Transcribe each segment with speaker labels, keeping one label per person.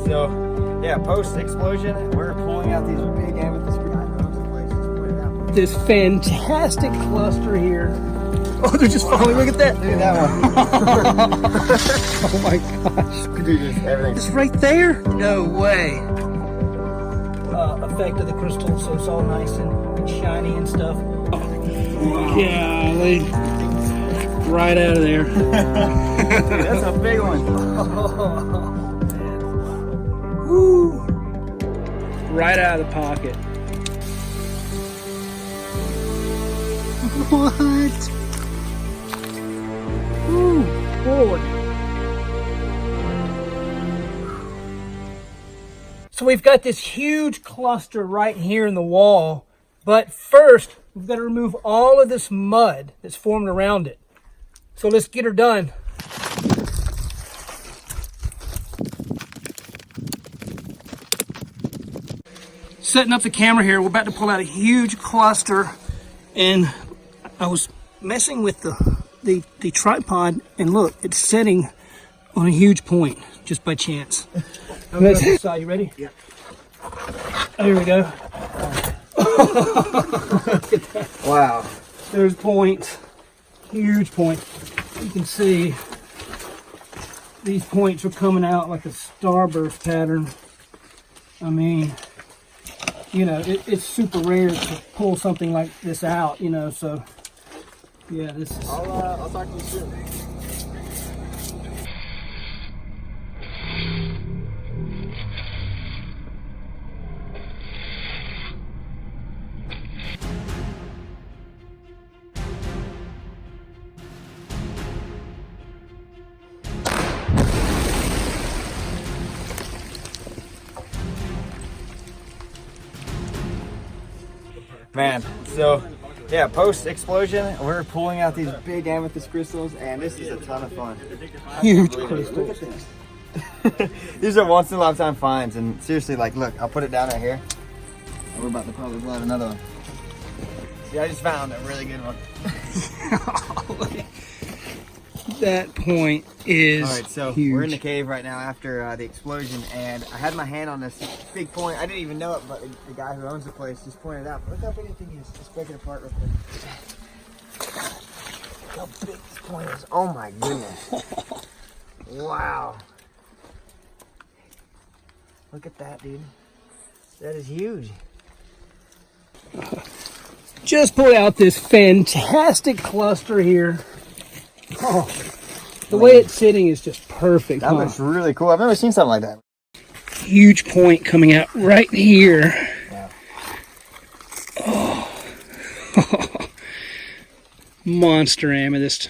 Speaker 1: So yeah, post explosion, we're pulling out these big amethyst places.
Speaker 2: This fantastic cluster here. Oh, they're just falling. Look at that.
Speaker 1: Look at that one.
Speaker 2: Oh my gosh.
Speaker 1: Dude, just everything.
Speaker 2: It's right there? No way. Effect of the crystal, so it's all nice and shiny and stuff. Golly. Right out of there.
Speaker 1: Dude, that's a big one.
Speaker 2: Woo. Right out of the pocket. What? Ooh, Lord. So we've got this huge cluster right here in the wall, but first we've got to remove all of this mud that's formed around it. So let's get her done. Setting up the camera here, we're about to pull out a huge cluster, and I was messing with the tripod, and look, it's setting on a huge point just by chance. This side, you ready?
Speaker 1: Yeah.
Speaker 2: Oh, here we go.
Speaker 1: Wow.
Speaker 2: There's points, huge point. You can see these points are coming out like a starburst pattern. I mean, you know, it's super rare to pull something like this out, you know, so yeah, this is...
Speaker 1: I'll talk to you soon. Man, so yeah, post explosion, we're pulling out these big amethyst crystals, and this is a ton of fun.
Speaker 2: Huge crystals.
Speaker 1: These are once in a lifetime finds, and seriously, like, look, I'll put it down right here. And we're about to probably blow out another one. See, I just found a really good one.
Speaker 2: That point is
Speaker 1: all right, so
Speaker 2: huge.
Speaker 1: We're in the cave right now after the explosion, and I had my hand on this big point. I didn't even know it, but the guy who owns the place just pointed it out. Look how big the thing is. Let's break it apart real quick. Look how big this point is. Oh my goodness. Wow. Look at that, dude. That is huge.
Speaker 2: Just pulled out this fantastic cluster here. Oh, the way it's sitting is just perfect.
Speaker 1: That looks really cool. I've never seen something like that.
Speaker 2: Huge point coming out right here.
Speaker 1: Yeah.
Speaker 2: Oh. Monster amethyst.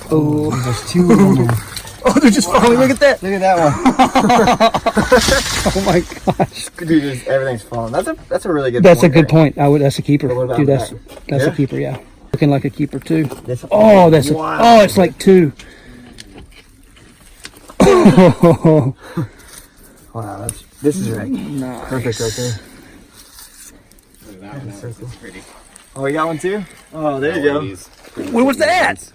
Speaker 2: Oh,
Speaker 1: there's two of them.
Speaker 2: Oh, they're just falling. Look at that.
Speaker 1: Look at that one.
Speaker 2: Oh my gosh.
Speaker 1: Dude, just everything's falling. That's a really good
Speaker 2: That's
Speaker 1: point.
Speaker 2: A good point. That's a keeper. Dude, that's
Speaker 1: yeah?
Speaker 2: a keeper, yeah. Looking like a keeper too.
Speaker 1: Oh,
Speaker 2: that's
Speaker 1: wow.
Speaker 2: Oh, it's like two. Oh.
Speaker 1: Wow, this is right.
Speaker 2: Nice.
Speaker 1: Perfect right there.
Speaker 3: Look at that one. That's pretty.
Speaker 1: Oh, you got one too? Oh, there you go.
Speaker 2: Where was that?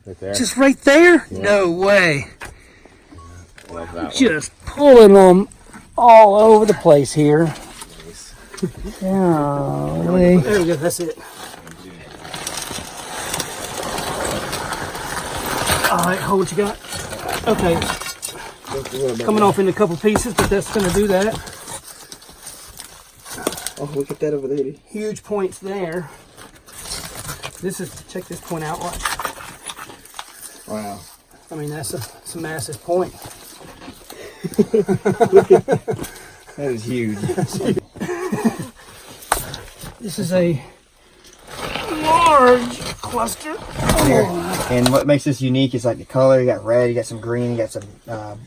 Speaker 3: Right there.
Speaker 2: Just right there? Yeah. No way.
Speaker 3: Love that one.
Speaker 2: Just pulling them all over the place here.
Speaker 3: Nice.
Speaker 2: Golly. There we go, that's it. Alright, hold what you got. Okay. Coming off in a couple pieces, but that's going to do that.
Speaker 1: Oh, look at that over there, dude.
Speaker 2: Huge points there. This is, check this point out. Watch.
Speaker 1: Wow.
Speaker 2: I mean, that's a massive point.
Speaker 1: That is huge.
Speaker 2: This is a large cluster. Oh.
Speaker 1: And what makes this unique is like the color. You got red, you got some green, you got some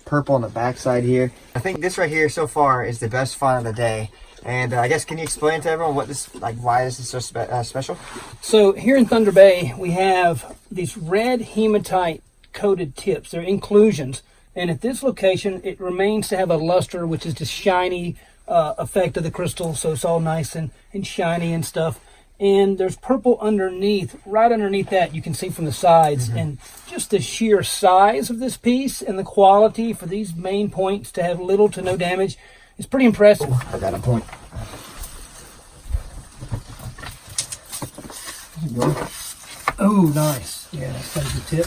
Speaker 1: purple on the backside here. I think this right here so far is the best find of the day. And I guess, can you explain to everyone what this, like, why this is so special?
Speaker 2: So here in Thunder Bay, we have these red hematite coated tips. They're inclusions. And at this location, it remains to have a luster, which is the shiny effect of the crystal. So it's all nice and shiny and stuff. and there's purple underneath. Right underneath that, you can see from the sides, and just the sheer size of this piece and the quality for these main points to have little to no damage is pretty impressive.
Speaker 1: I got a point.
Speaker 2: Oh, nice. Yeah, that's got a good tip.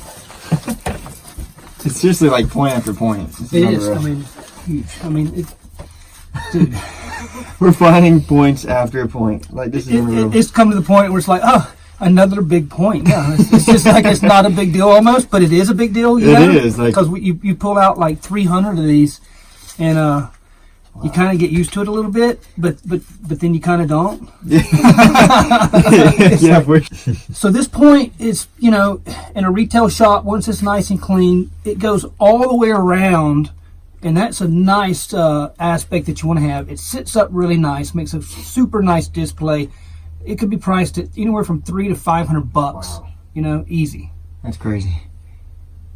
Speaker 1: It's seriously like point after point.
Speaker 2: It is. I mean, huge. I mean, it's, dude.
Speaker 1: We're finding points after point. Like this is unreal.
Speaker 2: It's come to the point where it's like, oh, another big point. Yeah, it's just like it's not a big deal almost, but it is a big deal. You know?
Speaker 1: It is, like,
Speaker 2: because you pull out like 300 of these, and you kind of get used to it a little bit, but then you kind of don't.
Speaker 1: Yeah.
Speaker 2: So this point is, you know, in a retail shop, once it's nice and clean, it goes all the way around, and that's a nice aspect that you want to have. It sits up really nice, makes a super nice display. It could be priced at anywhere from $300 to $500.
Speaker 1: Wow.
Speaker 2: You know, easy.
Speaker 1: That's crazy.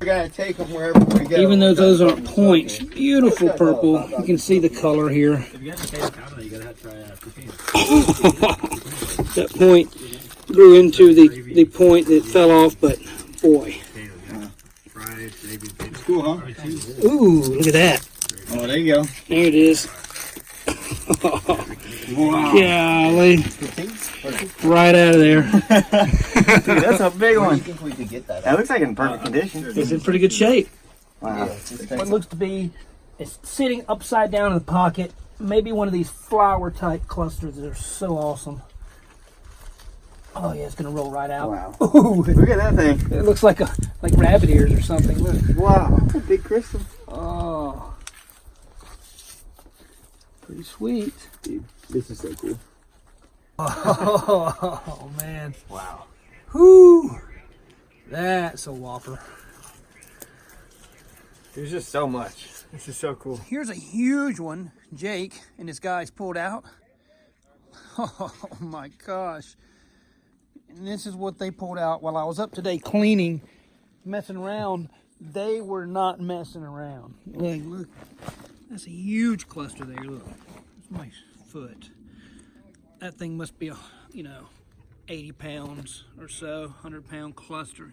Speaker 1: We're gonna take them wherever we go.
Speaker 2: Even though those aren't points, beautiful purple. You can see the color here. That point grew into the point that fell off, but boy.
Speaker 1: It's cool, huh?
Speaker 2: Ooh, look at that.
Speaker 1: Oh, there you go.
Speaker 2: There it is.
Speaker 1: Wow.
Speaker 2: Golly. Right out of there.
Speaker 1: Dude, that's a big one.
Speaker 3: I think we could get that.
Speaker 1: That looks like in perfect condition.
Speaker 2: It's in pretty good shape.
Speaker 1: Wow.
Speaker 2: What looks to be, it's sitting upside down in the pocket. Maybe one of these flower type clusters that are so awesome. Oh yeah, it's gonna roll right out.
Speaker 1: Wow.
Speaker 2: Ooh,
Speaker 1: Look at that thing.
Speaker 2: it looks like rabbit ears or something. Look.
Speaker 1: Wow. That's a big crystal.
Speaker 2: Oh, pretty sweet.
Speaker 1: Dude, this is so cool.
Speaker 2: Oh man. Wow. Whoo. That's a whopper.
Speaker 1: There's just so much. This is so cool.
Speaker 2: Here's a huge one Jake and his guys pulled out. Oh my gosh. And this is what they pulled out while I was up today cleaning, messing around. They were not messing around. Look. That's a huge cluster there. Look. That's my foot. That thing must be, 80 pounds or so, 100-pound cluster.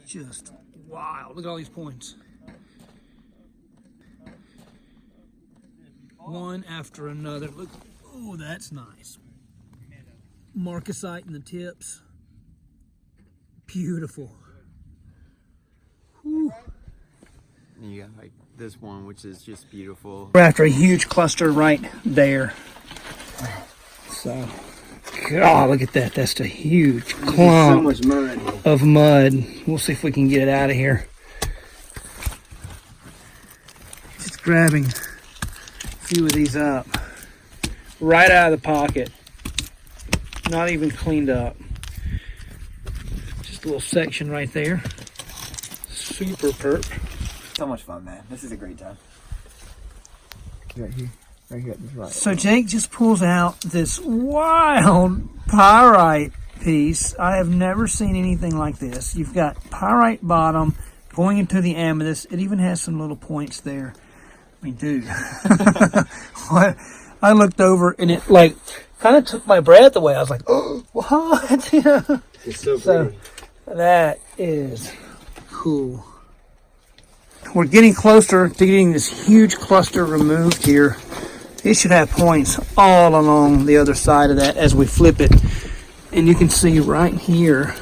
Speaker 2: Just wow. Look at all these points. One after another. Look. Oh, that's nice. Marcasite in the tips. Beautiful. Whew.
Speaker 1: You got like this one, which is just beautiful.
Speaker 2: We're after a huge cluster right there. So, God, look at that. That's a huge clump
Speaker 1: So much mud.
Speaker 2: of mud. We'll see if we can get it out of here. Just grabbing a few of these up. Right out of the pocket. Not even cleaned up. Just a little section right there. Super perp.
Speaker 1: So much fun, man. This is a great time. Right here. Right here at this right.
Speaker 2: So Jake just pulls out this wild pyrite piece. I have never seen anything like this. You've got pyrite bottom going into the amethyst. It even has some little points there. I mean, dude. What? I looked over and it like kind of took my breath away. I was like, oh, what?
Speaker 1: It's so pretty.
Speaker 2: So that is cool. We're getting closer to getting this huge cluster removed here. It should have points all along the other side of that as we flip it. And you can see right here,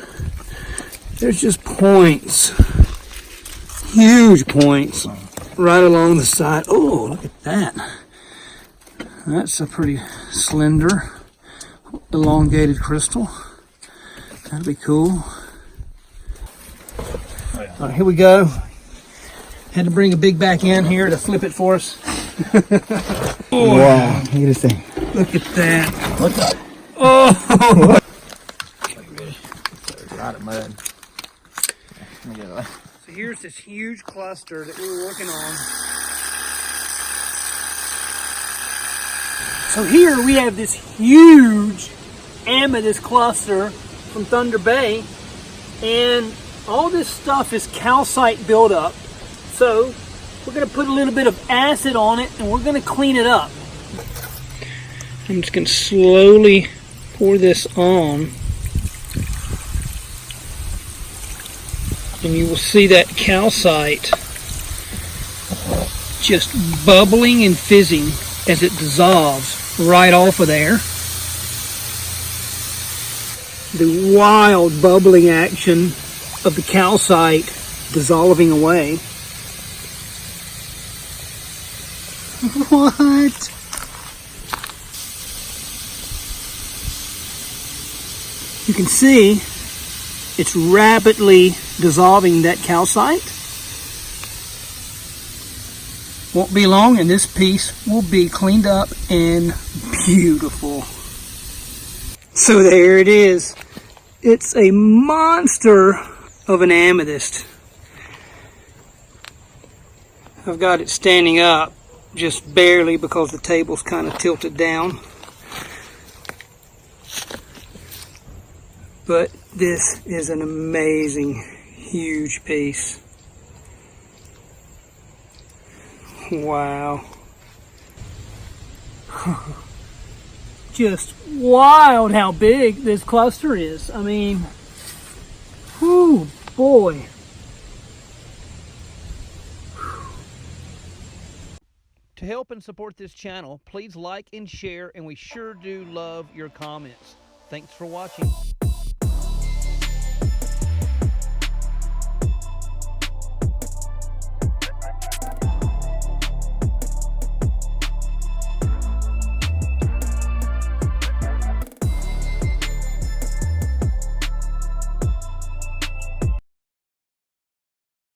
Speaker 2: there's just points, huge points right along the side. Oh, look at that. That's a pretty slender, elongated crystal. That'd be cool. All right, here we go. Had to bring a big back in here to flip it for us. Oh,
Speaker 1: wow, look at this thing.
Speaker 2: look at that.
Speaker 1: What's up?
Speaker 2: Oh!
Speaker 1: There's a lot of mud. Let me get it.
Speaker 2: So here's this huge cluster that we were working on. So here we have this huge amethyst cluster from Thunder Bay, and all this stuff is calcite buildup. So we're going to put a little bit of acid on it and we're going to clean it up. I'm just going to slowly pour this on, and you will see that calcite just bubbling and fizzing as it dissolves right off of there. The wild bubbling action of the calcite dissolving away. What? You can see it's rapidly dissolving that calcite. Won't be long and this piece will be cleaned up and beautiful. So there it is. It's a monster of an amethyst. I've got it standing up just barely because the table's kind of tilted down. But this is an amazing, huge piece. Wow. Just wild how big this cluster is. I mean, whew, boy. To help and support this channel, please like and share, and we sure do love your comments. Thanks for watching.